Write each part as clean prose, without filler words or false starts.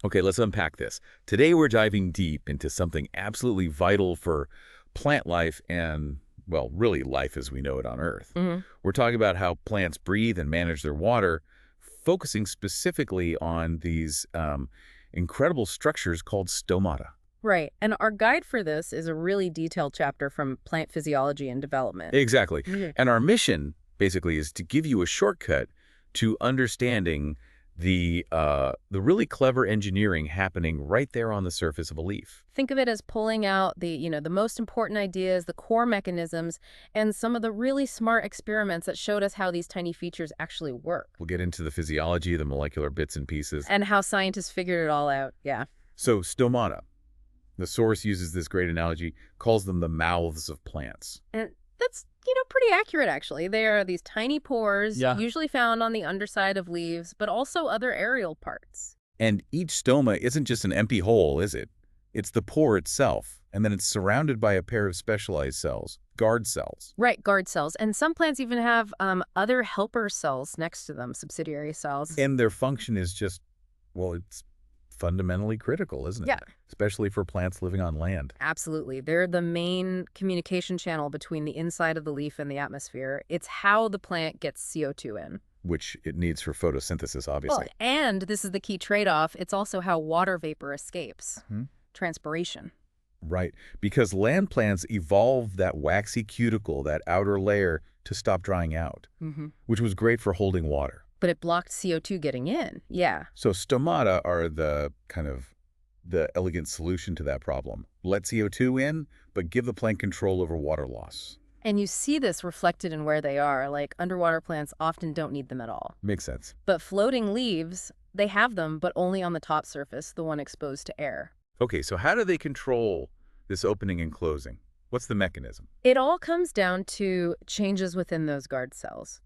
Okay, let's unpack this. Today we're diving deep into something absolutely vital for plant life and, well, really life as we know it on Earth. We're talking about how plants breathe and manage their water, focusing specifically on these incredible structures called stomata. Right. And our guide for this is a really detailed chapter from Plant Physiology and Development. Exactly. And our mission, basically, is to give you a shortcut to understanding the really clever engineering happening right there on the surface of a leaf. Think of it as pulling out the most important ideas, the core mechanisms, and some of the really smart experiments that showed us how these tiny features actually work. We'll get into the physiology, the molecular bits and pieces. And how scientists figured it all out, yeah. So stomata, the source uses this great analogy, calls them the mouths of plants. And that's, pretty accurate, actually. They are these tiny pores, usually found on the underside of leaves, but also other aerial parts. And each stoma isn't just an empty hole, is it? It's the pore itself, and then it's surrounded by a pair of specialized cells, guard cells. Right, guard cells. And some plants even have other helper cells next to them, subsidiary cells. And their function is just, well, it's fundamentally critical, isn't it? Yeah. Especially for plants living on land. Absolutely. They're the main communication channel between the inside of the leaf and the atmosphere. It's how the plant gets CO2 in. Which it needs for photosynthesis, obviously. Well, and this is the key trade-off. It's also how water vapor escapes. Transpiration. Right. Because land plants evolved that waxy cuticle, that outer layer, to stop drying out, which was great for holding water. But it blocked CO2 getting in, yeah. So stomata are the elegant solution to that problem. Let CO2 in, but give the plant control over water loss. And you see this reflected in where they are. Like, underwater plants often don't need them at all. Makes sense. But floating leaves, they have them, but only on the top surface, the one exposed to air. Okay, so how do they control this opening and closing? What's the mechanism? It all comes down to changes within those guard cells.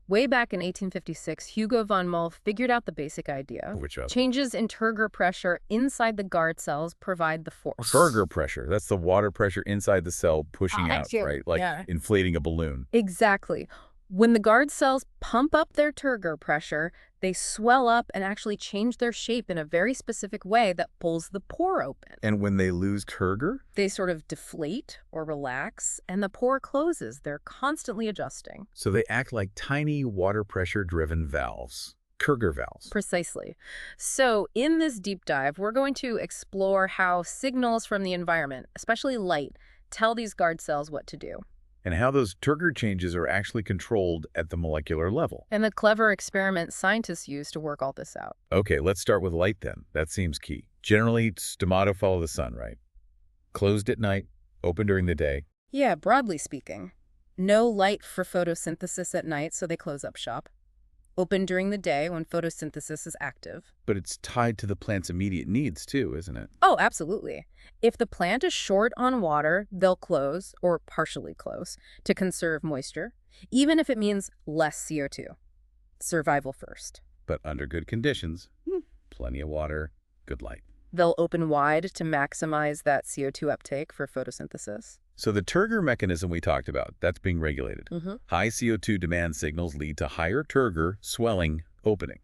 Way back in 1856, Hugo von Moll figured out the basic idea. Which of? Changes in turgor pressure inside the guard cells provide the force. Turgor pressure. That's the water pressure inside the cell pushing out, right? Like inflating a balloon. Exactly. When the guard cells pump up their turgor pressure, they swell up and actually change their shape in a very specific way that pulls the pore open. And when they lose turgor? They sort of deflate or relax, and the pore closes. They're constantly adjusting. So they act like tiny water pressure-driven valves. Turgor valves. Precisely. So in this deep dive, we're going to explore how signals from the environment, especially light, tell these guard cells what to do. And how those turgor changes are actually controlled at the molecular level. And the clever experiments scientists use to work all this out. Okay, let's start with light then. That seems key. Generally, stomata follow the sun, right? Closed at night, open during the day. Yeah, broadly speaking. No light for photosynthesis at night, so they close up shop. Open during the day when photosynthesis is active. But it's tied to the plant's immediate needs too, isn't it? Oh, absolutely. If the plant is short on water, they'll close, or partially close, to conserve moisture, even if it means less CO2. Survival first. But under good conditions, plenty of water, good light. They'll open wide to maximize that CO2 uptake for photosynthesis. So the turgor mechanism we talked about, that's being regulated. High CO2 demand signals lead to higher turgor, swelling, opening.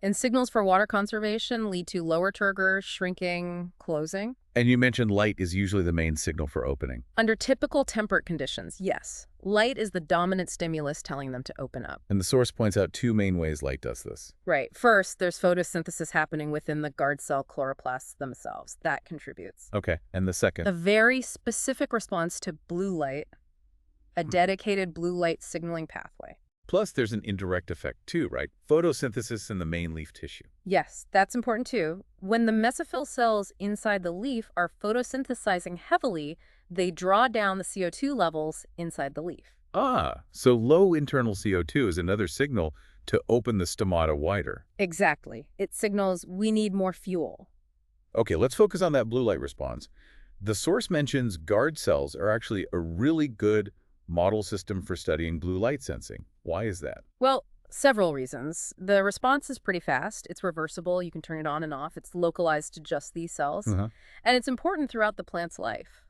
And signals for water conservation lead to lower turgor, shrinking, closing. And you mentioned light is usually the main signal for opening. Under typical temperate conditions, yes. Light is the dominant stimulus telling them to open up. And the source points out two main ways light does this. Right. First, there's photosynthesis happening within the guard cell chloroplasts themselves. That contributes. Okay. And the second? A very specific response to blue light, a dedicated blue light signaling pathway. Plus, there's an indirect effect too, right? Photosynthesis in the main leaf tissue. Yes, that's important too. When the mesophyll cells inside the leaf are photosynthesizing heavily, they draw down the CO2 levels inside the leaf. Ah, so low internal CO2 is another signal to open the stomata wider. Exactly. It signals we need more fuel. Okay, let's focus on that blue light response. The source mentions guard cells are actually a really good model system for studying blue light sensing. Why is that? Well, several reasons. The response is pretty fast. It's reversible. You can turn it on and off. It's localized to just these cells. And it's important throughout the plant's life.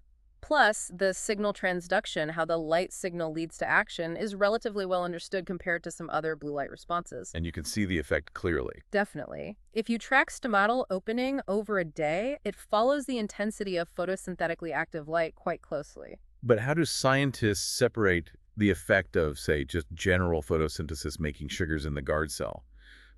Plus, the signal transduction, how the light signal leads to action, is relatively well understood compared to some other blue light responses. And you can see the effect clearly. Definitely. If you track stomatal opening over a day, it follows the intensity of photosynthetically active light quite closely. But how do scientists separate the effect of, say, just general photosynthesis making sugars in the guard cell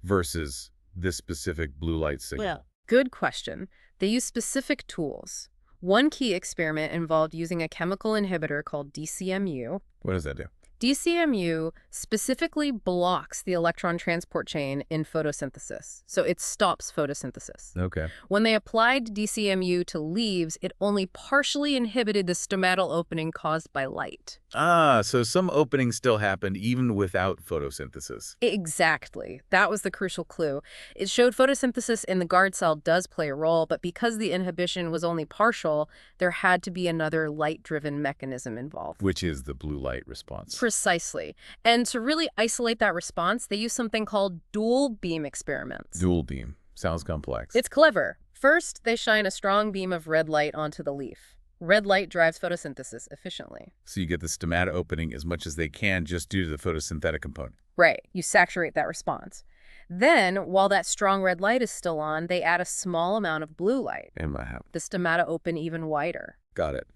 versus this specific blue light signal? Well, good question. They use specific tools. One key experiment involved using a chemical inhibitor called DCMU. What does that do? DCMU specifically blocks the electron transport chain in photosynthesis, so it stops photosynthesis. Okay. When they applied DCMU to leaves, it only partially inhibited the stomatal opening caused by light. Ah, so some openings still happened even without photosynthesis. Exactly. That was the crucial clue. It showed photosynthesis in the guard cell does play a role, but because the inhibition was only partial, there had to be another light-driven mechanism involved. Which is the blue light response. Precisely. And to really isolate that response, they use something called dual beam experiments. Dual beam. Sounds complex. It's clever. First, they shine a strong beam of red light onto the leaf. Red light drives photosynthesis efficiently. So you get the stomata opening as much as they can just due to the photosynthetic component. Right. You saturate that response. Then, while that strong red light is still on, they add a small amount of blue light. And what happened? The stomata open even wider. Got it.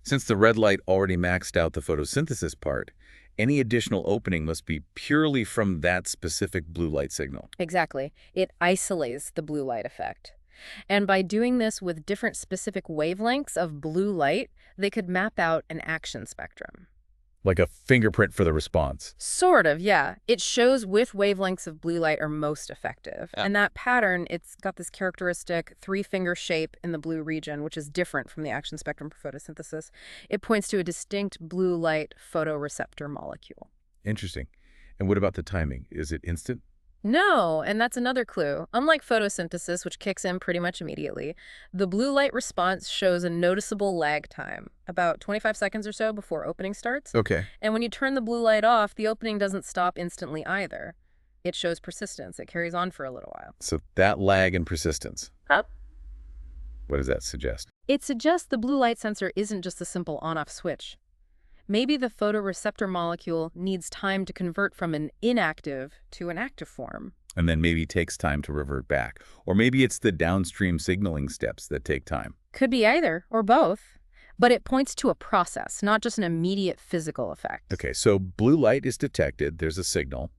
Since the red light already maxed out the photosynthesis part, any additional opening must be purely from that specific blue light signal. Exactly. It isolates the blue light effect. And by doing this with different specific wavelengths of blue light, they could map out an action spectrum. Like a fingerprint for the response. Sort of, yeah. It shows which wavelengths of blue light are most effective. Yeah. And that pattern, it's got this characteristic three-finger shape in the blue region, which is different from the action spectrum for photosynthesis. It points to a distinct blue light photoreceptor molecule. Interesting. And what about the timing? Is it instant? No, and that's another clue. Unlike photosynthesis, which kicks in pretty much immediately, the blue light response shows a noticeable lag time, about 25 seconds or so before opening starts. Okay. And when you turn the blue light off, the opening doesn't stop instantly either. It shows persistence. It carries on for a little while. So that lag and persistence. Up. What does that suggest? It suggests the blue light sensor isn't just a simple on-off switch. Maybe the photoreceptor molecule needs time to convert from an inactive to an active form. And then maybe takes time to revert back. Or maybe it's the downstream signaling steps that take time. Could be either, or both. But it points to a process, not just an immediate physical effect. Okay, so blue light is detected, there's a signal.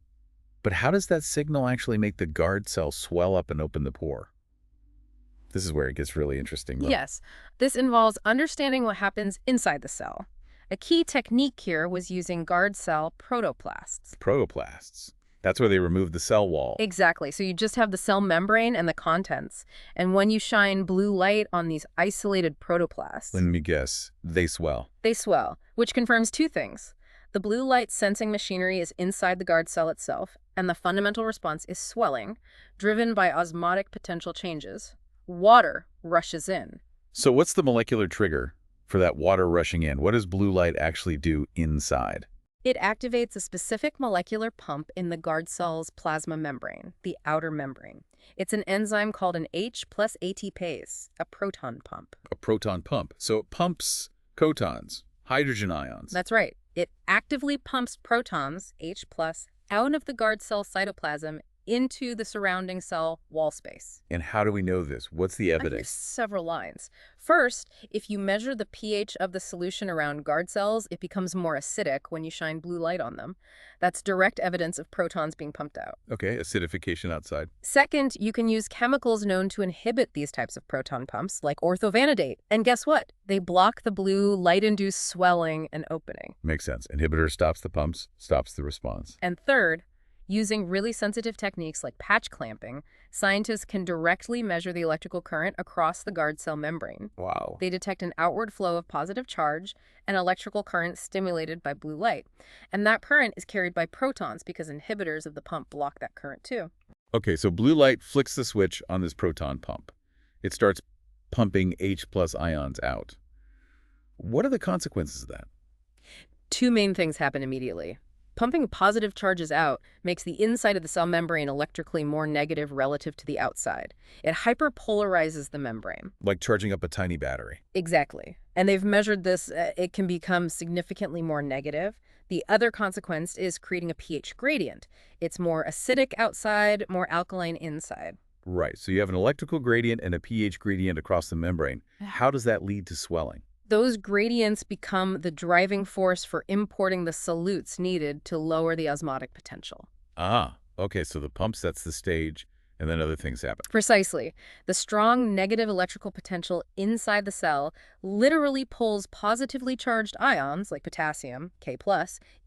But how does that signal actually make the guard cell swell up and open the pore? This is where it gets really interesting, though. Yes, this involves understanding what happens inside the cell. A key technique here was using guard cell protoplasts. Protoplasts. That's where they remove the cell wall. Exactly. So you just have the cell membrane and the contents. And when you shine blue light on these isolated protoplasts, Let me guess. They swell. they swell, which confirms two things. The blue light sensing machinery is inside the guard cell itself, and the fundamental response is swelling, driven by osmotic potential changes. Water rushes in. So what's the molecular trigger for that water rushing in? What does blue light actually do inside? It activates a specific molecular pump in the guard cell's plasma membrane, the outer membrane. It's an enzyme called an H+ ATPase, a proton pump. A proton pump. So it pumps cotons, hydrogen ions. That's right. It actively pumps protons, H+, out of the guard cell cytoplasm into the surrounding cell wall space. And how do we know this? What's the Here's evidence? several lines. First, if you measure the pH of the solution around guard cells, it becomes more acidic when you shine blue light on them. That's direct evidence of protons being pumped out. Okay, acidification outside. Second, you can use chemicals known to inhibit these types of proton pumps, like orthovanadate. And guess what? They block the blue light-induced swelling and opening. Makes sense. Inhibitor stops the pumps, stops the response. And third, using really sensitive techniques like patch clamping, scientists can directly measure the electrical current across the guard cell membrane. Wow. They detect an outward flow of positive charge and electrical current stimulated by blue light. And that current is carried by protons because inhibitors of the pump block that current too. Okay, so blue light flicks the switch on this proton pump. It starts pumping H+ ions out. What are the consequences of that? Two main things happen immediately. Pumping positive charges out makes the inside of the cell membrane electrically more negative relative to the outside. It hyperpolarizes the membrane. Like charging up a tiny battery. Exactly. And they've measured this. It can become significantly more negative. The other consequence is creating a pH gradient. It's more acidic outside, more alkaline inside. Right, so you have an electrical gradient and a pH gradient across the membrane. How does that lead to swelling? Those gradients become the driving force for importing the solutes needed to lower the osmotic potential. Ah, okay, so the pump sets the stage, and then other things happen. Precisely. The strong negative electrical potential inside the cell literally pulls positively charged ions, like potassium, K+,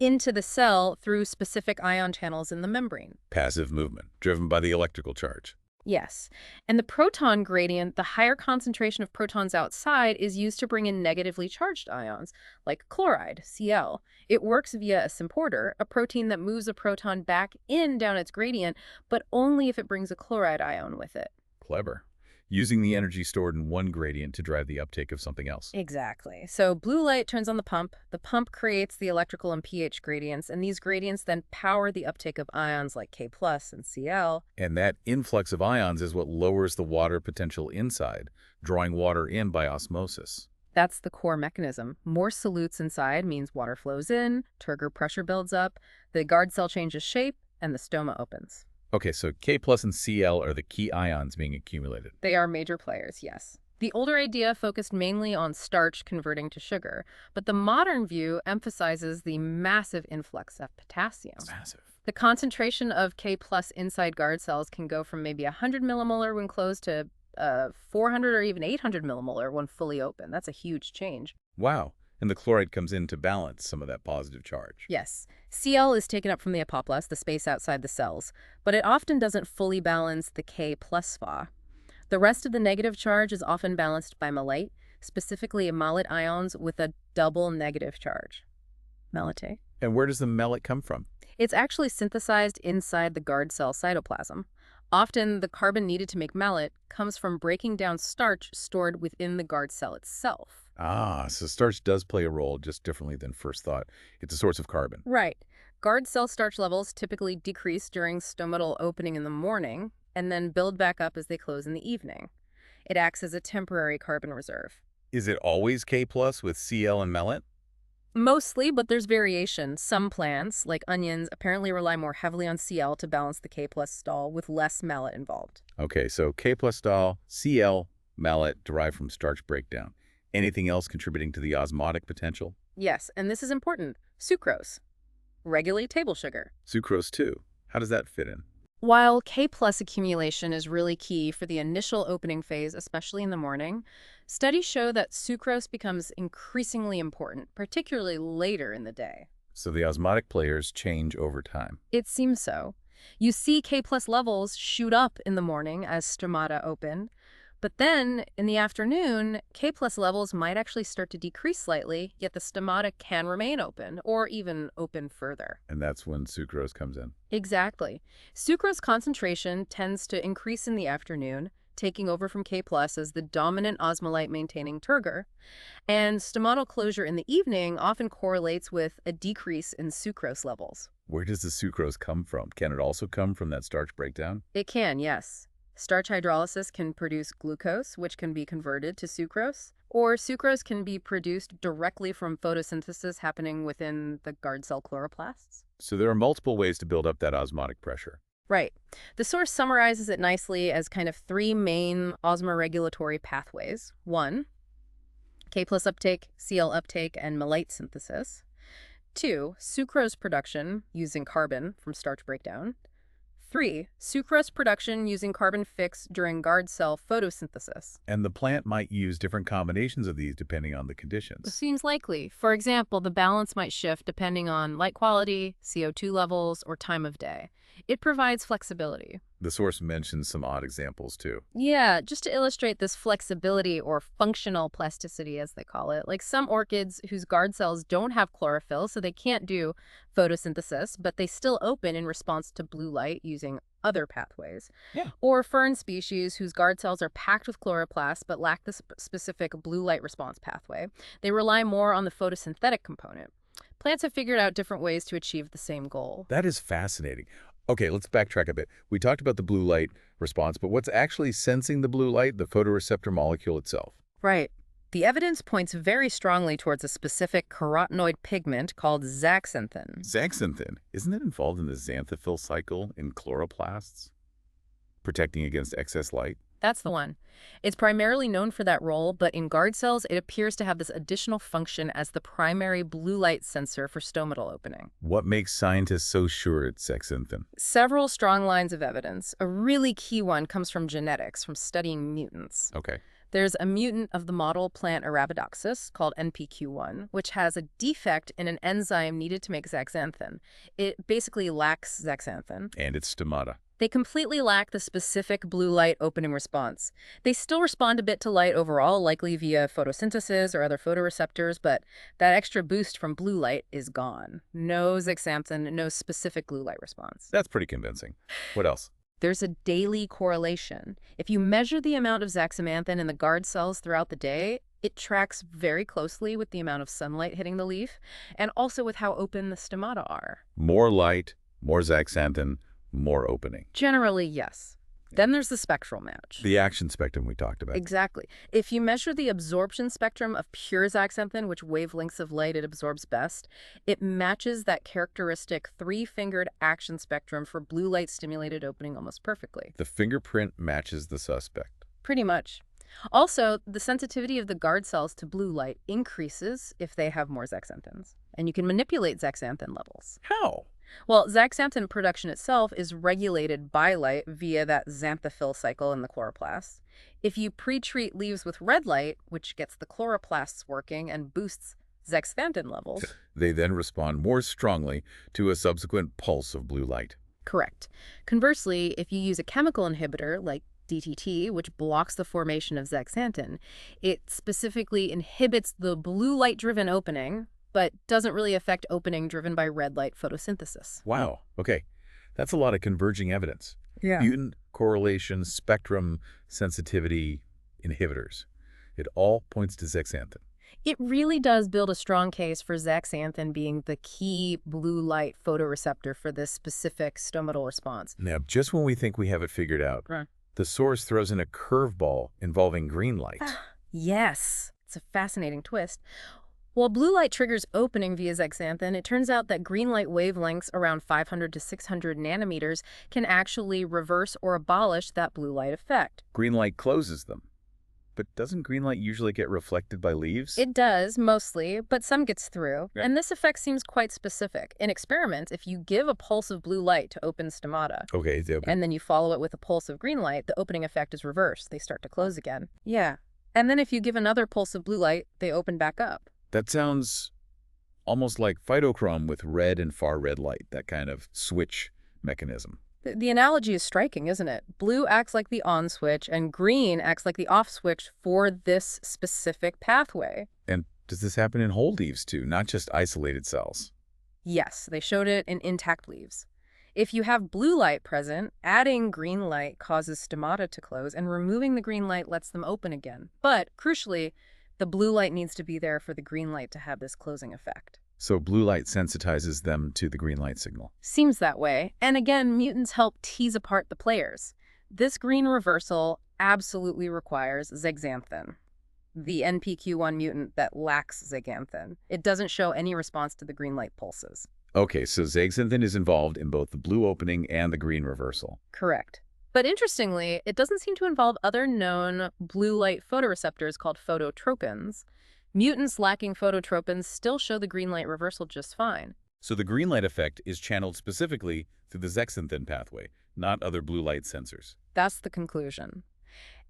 into the cell through specific ion channels in the membrane. Passive movement, driven by the electrical charge. Yes. And the proton gradient, the higher concentration of protons outside, is used to bring in negatively charged ions, like chloride, Cl. It works via a symporter, a protein that moves a proton back in down its gradient, but only if it brings a chloride ion with it. Clever. Using the energy stored in one gradient to drive the uptake of something else. Exactly. So blue light turns on the pump creates the electrical and pH gradients, and these gradients then power the uptake of ions like K+ and Cl. And that influx of ions is what lowers the water potential inside, drawing water in by osmosis. That's the core mechanism. More solutes inside means water flows in, turgor pressure builds up, the guard cell changes shape, and the stoma opens. Okay, so K+ and Cl are the key ions being accumulated. They are major players, yes. The older idea focused mainly on starch converting to sugar, but the modern view emphasizes the massive influx of potassium. It's massive. The concentration of K+ inside guard cells can go from maybe 100 millimolar when closed to 400 or even 800 millimolar when fully open. That's a huge change. Wow. And the chloride comes in to balance some of that positive charge. Yes. Cl is taken up from the apoplast, the space outside the cells, but it often doesn't fully balance the K+ Pho. The rest of the negative charge is often balanced by malate, specifically malate ions with a double negative charge. Malate. And where does the malate come from? It's actually synthesized inside the guard cell cytoplasm. Often, the carbon needed to make malate comes from breaking down starch stored within the guard cell itself. Ah, so starch does play a role, just differently than first thought. It's a source of carbon. Right. Guard cell starch levels typically decrease during stomatal opening in the morning and then build back up as they close in the evening. It acts as a temporary carbon reserve. Is it always K+ with Cl and malate? Mostly, but there's variation. Some plants, like onions, apparently rely more heavily on Cl to balance the K+ stall with less malate involved. Okay, so K+ stall, Cl, malate derived from starch breakdown. Anything else contributing to the osmotic potential? Yes, and this is important. Sucrose. Regulate table sugar. Sucrose too. How does that fit in? While K+ accumulation is really key for the initial opening phase, especially in the morning, studies show that sucrose becomes increasingly important, particularly later in the day. So the osmotic players change over time. It seems so. You see K+ levels shoot up in the morning as stomata open, but then in the afternoon, K+ levels might actually start to decrease slightly, yet the stomata can remain open or even open further. And that's when sucrose comes in. Exactly. Sucrose concentration tends to increase in the afternoon, taking over from K+ as the dominant osmolyte-maintaining turgor, and stomatal closure in the evening often correlates with a decrease in sucrose levels. Where does the sucrose come from? Can it also come from that starch breakdown? It can, yes. Starch hydrolysis can produce glucose, which can be converted to sucrose, or sucrose can be produced directly from photosynthesis happening within the guard cell chloroplasts. So there are multiple ways to build up that osmotic pressure. Right. The source summarizes it nicely as kind of three main osmoregulatory pathways. 1, K+ uptake, Cl uptake, and malate synthesis. 2, sucrose production using carbon from starch breakdown. 3, sucrose production using carbon fix during guard cell photosynthesis. And the plant might use different combinations of these depending on the conditions. Seems likely. For example, the balance might shift depending on light quality, CO2 levels, or time of day. It provides flexibility. The source mentions some odd examples too. Yeah, just to illustrate this flexibility or functional plasticity, as they call it. Like some orchids whose guard cells don't have chlorophyll, so they can't do photosynthesis, but they still open in response to blue light using other pathways. Yeah. Or fern species whose guard cells are packed with chloroplasts but lack the specific blue light response pathway. They rely more on the photosynthetic component. Plants have figured out different ways to achieve the same goal. That is fascinating. Okay, let's backtrack a bit. We talked about the blue light response, but what's actually sensing the blue light? The photoreceptor molecule itself. Right. The evidence points very strongly towards a specific carotenoid pigment called zeaxanthin. Zeaxanthin, isn't it involved in the xanthophyll cycle in chloroplasts, protecting against excess light? That's the one. It's primarily known for that role, but in guard cells, it appears to have this additional function as the primary blue light sensor for stomatal opening. What makes scientists so sure it's zeaxanthin? Several strong lines of evidence. A really key one comes from genetics, from studying mutants. Okay. There's a mutant of the model plant Arabidopsis called NPQ1, which has a defect in an enzyme needed to make zeaxanthin. It basically lacks zeaxanthin. And it's stomata. They completely lack the specific blue light opening response. They still respond a bit to light overall, likely via photosynthesis or other photoreceptors, but that extra boost from blue light is gone. No zeaxanthin, no specific blue light response. That's pretty convincing. What else? There's a daily correlation. If you measure the amount of zeaxanthin in the guard cells throughout the day, it tracks very closely with the amount of sunlight hitting the leaf and also with how open the stomata are. More light, more zeaxanthin, more opening. Generally, yes. Then there's the spectral match. The action spectrum we talked about. Exactly. If you measure the absorption spectrum of pure zeaxanthin, which wavelengths of light it absorbs best, it matches that characteristic three-fingered action spectrum for blue light-stimulated opening almost perfectly. The fingerprint matches the suspect. Pretty much. Also, the sensitivity of the guard cells to blue light increases if they have more zeaxanthins. And you can manipulate zeaxanthin levels. How? Well, zeaxanthin production itself is regulated by light via that xanthophyll cycle in the chloroplasts. If you pre-treat leaves with red light, which gets the chloroplasts working and boosts zeaxanthin levels, they then respond more strongly to a subsequent pulse of blue light. Correct. Conversely, if you use a chemical inhibitor like DTT, which blocks the formation of zeaxanthin, it specifically inhibits the blue light-driven opening, but doesn't really affect opening driven by red light photosynthesis. Wow. Okay. That's a lot of converging evidence. Yeah. Mutant, correlation, spectrum, sensitivity, inhibitors. It all points to zeaxanthin. It really does build a strong case for zeaxanthin being the key blue light photoreceptor for this specific stomatal response. Now, just when we think we have it figured out, Right. the source throws in a curveball involving green light. Yes. It's a fascinating twist. While blue light triggers opening via zeaxanthin, it turns out that green light wavelengths around 500 to 600 nanometers can actually reverse or abolish that blue light effect. Green light closes them. But doesn't green light usually get reflected by leaves? It does, mostly, but some gets through. Yeah. And this effect seems quite specific. In experiments, if you give a pulse of blue light to open stomata, Okay, it's open. and then you follow it with a pulse of green light, the opening effect is reversed. They start to close again. Yeah. And then if you give another pulse of blue light, they open back up. That sounds almost like phytochrome with red and far red light, that kind of switch mechanism. The analogy is striking, isn't it? Blue acts like the on switch, and green acts like the off switch for this specific pathway. And does this happen in whole leaves too, not just isolated cells? Yes, they showed it in intact leaves. If you have blue light present, adding green light causes stomata to close, and removing the green light lets them open again. But, crucially, the blue light needs to be there for the green light to have this closing effect. So blue light sensitizes them to the green light signal. Seems that way. And again, mutants help tease apart the players. This green reversal absolutely requires zeaxanthin, the NPQ1 mutant that lacks zeaxanthin. It doesn't show any response to the green light pulses. Okay, so zeaxanthin is involved in both the blue opening and the green reversal. Correct. But interestingly, it doesn't seem to involve other known blue light photoreceptors called phototropins. Mutants lacking phototropins still show the green light reversal just fine. So the green light effect is channeled specifically through the zeaxanthin pathway, not other blue light sensors. That's the conclusion.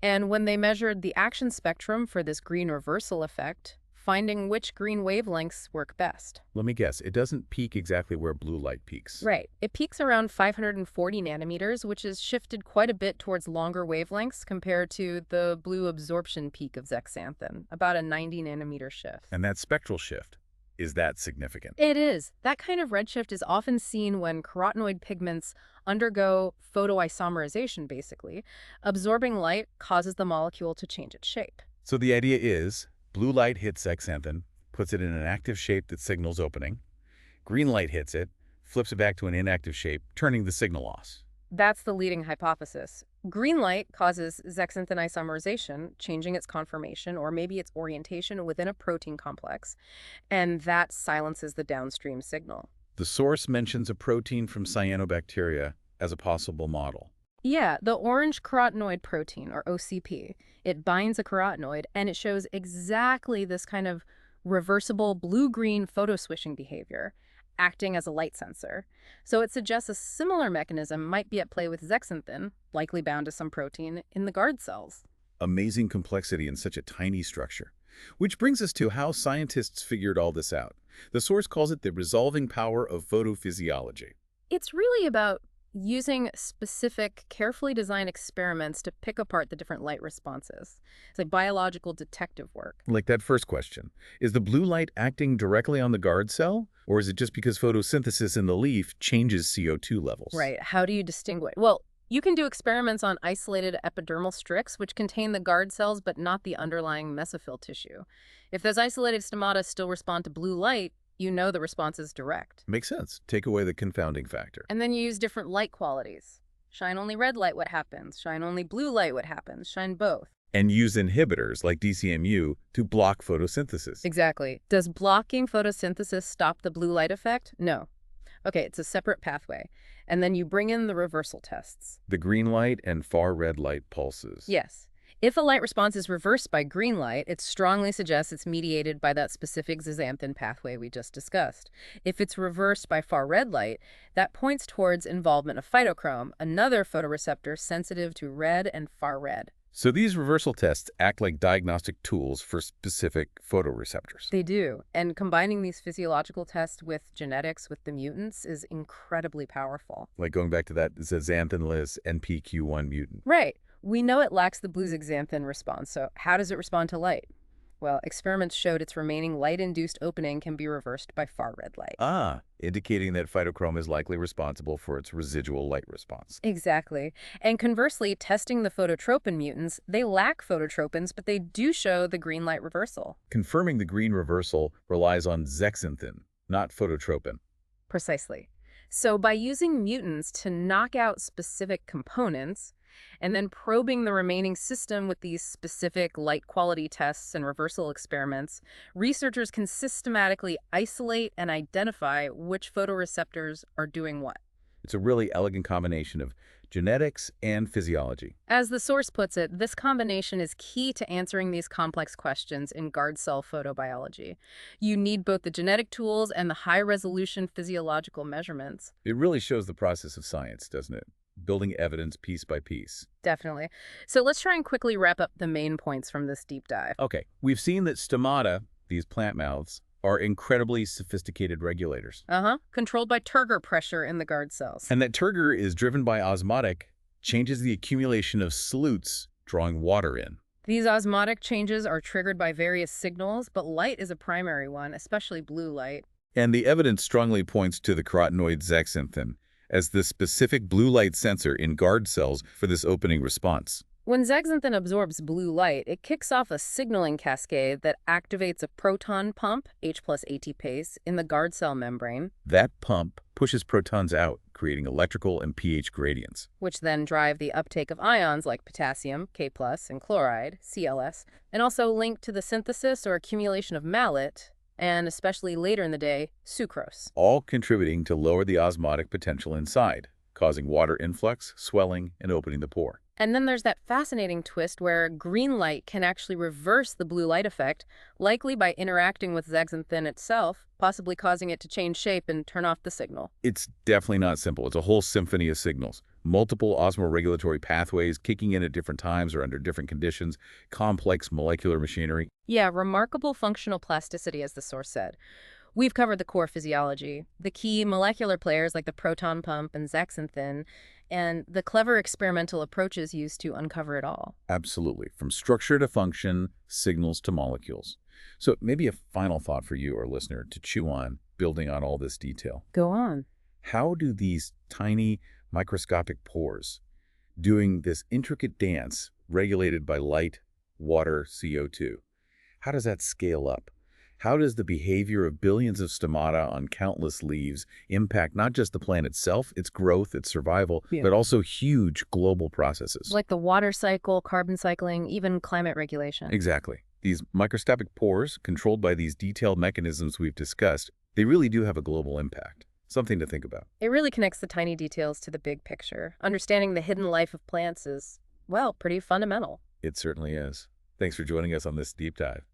And when they measured the action spectrum for this green reversal effect, finding which green wavelengths work best. Let me guess, it doesn't peak exactly where blue light peaks. Right. It peaks around 540 nanometers, which is shifted quite a bit towards longer wavelengths compared to the blue absorption peak of zeaxanthin, about a 90 nanometer shift. And that spectral shift, is that significant? It is. That kind of redshift is often seen when carotenoid pigments undergo photoisomerization, basically. Absorbing light causes the molecule to change its shape. So the idea is, blue light hits zeaxanthin, puts it in an active shape that signals opening. Green light hits it, flips it back to an inactive shape, turning the signal loss. That's the leading hypothesis. Green light causes zexanthin isomerization, changing its conformation or maybe its orientation within a protein complex, and that silences the downstream signal. The source mentions a protein from cyanobacteria as a possible model. Yeah, the orange carotenoid protein, or OCP. It binds a carotenoid, and it shows exactly this kind of reversible blue-green photo-switching behavior, acting as a light sensor. So it suggests a similar mechanism might be at play with zexanthin, likely bound to some protein, in the guard cells. Amazing complexity in such a tiny structure. Which brings us to how scientists figured all this out. The source calls it the resolving power of photophysiology. It's really about using specific, carefully designed experiments to pick apart the different light responses. It's like biological detective work. Like that first question, is the blue light acting directly on the guard cell? Or is it just because photosynthesis in the leaf changes CO2 levels? Right. How do you distinguish? Well, you can do experiments on isolated epidermal strix, which contain the guard cells but not the underlying mesophyll tissue. If those isolated stomata still respond to blue light, you know the response is direct. Makes sense. Take away the confounding factor. And then you use different light qualities. Shine only red light, what happens? Shine only blue light, what happens? Shine both. And use inhibitors like DCMU to block photosynthesis. Exactly. Does blocking photosynthesis stop the blue light effect? No. Okay, it's a separate pathway. And then you bring in the reversal tests. The green light and far red light pulses. Yes. If a light response is reversed by green light, it strongly suggests it's mediated by that specific zeaxanthin pathway we just discussed. If it's reversed by far red light, that points towards involvement of phytochrome, another photoreceptor sensitive to red and far red. So these reversal tests act like diagnostic tools for specific photoreceptors. They do. And combining these physiological tests with genetics, with the mutants, is incredibly powerful. Like going back to that zeaxanthin-less NPQ1 mutant. Right. We know it lacks the blue zeaxanthin response, so how does it respond to light? Well, experiments showed its remaining light-induced opening can be reversed by far red light. Indicating that phytochrome is likely responsible for its residual light response. Exactly. And conversely, testing the phototropin mutants, they lack phototropins, but they do show the green light reversal. Confirming the green reversal relies on zexanthin, not phototropin. Precisely. So by using mutants to knock out specific components, and then probing the remaining system with these specific light quality tests and reversal experiments, researchers can systematically isolate and identify which photoreceptors are doing what. It's a really elegant combination of genetics and physiology. As the source puts it, this combination is key to answering these complex questions in guard cell photobiology. You need both the genetic tools and the high-resolution physiological measurements. It really shows the process of science, doesn't it? Building evidence piece by piece. Definitely. So let's try and quickly wrap up the main points from this deep dive. Okay, we've seen that stomata, these plant mouths, are incredibly sophisticated regulators. Controlled by turgor pressure in the guard cells. And that turgor is driven by osmotic, changes the accumulation of solutes, drawing water in. These osmotic changes are triggered by various signals, but light is a primary one, especially blue light. And the evidence strongly points to the carotenoid zeaxanthin as the specific blue light sensor in guard cells for this opening response. When zeaxanthin absorbs blue light, it kicks off a signaling cascade that activates a proton pump, H+ ATPase, in the guard cell membrane. That pump pushes protons out, creating electrical and pH gradients, which then drive the uptake of ions like potassium, K+, and chloride, ClS, and also link to the synthesis or accumulation of malate, and especially later in the day, sucrose. All contributing to lower the osmotic potential inside, causing water influx, swelling, and opening the pore. And then there's that fascinating twist where green light can actually reverse the blue light effect, likely by interacting with zeaxanthin itself, possibly causing it to change shape and turn off the signal. It's definitely not simple. It's a whole symphony of signals. Multiple osmoregulatory pathways kicking in at different times or under different conditions, complex molecular machinery. Yeah, remarkable functional plasticity, as the source said. We've covered the core physiology, the key molecular players like the proton pump and zeaxanthin, and the clever experimental approaches used to uncover it all. Absolutely. From structure to function, signals to molecules. So maybe a final thought for you, our listener, to chew on, building on all this detail. Go on. How do these tiny microscopic pores, doing this intricate dance regulated by light, water, CO2, how does that scale up? How does the behavior of billions of stomata on countless leaves impact not just the plant itself, its growth, its survival, but also huge global processes? Like the water cycle, carbon cycling, even climate regulation. Exactly. These microscopic pores, controlled by these detailed mechanisms we've discussed, they really do have a global impact. Something to think about. It really connects the tiny details to the big picture. Understanding the hidden life of plants is, well, pretty fundamental. It certainly is. Thanks for joining us on this deep dive.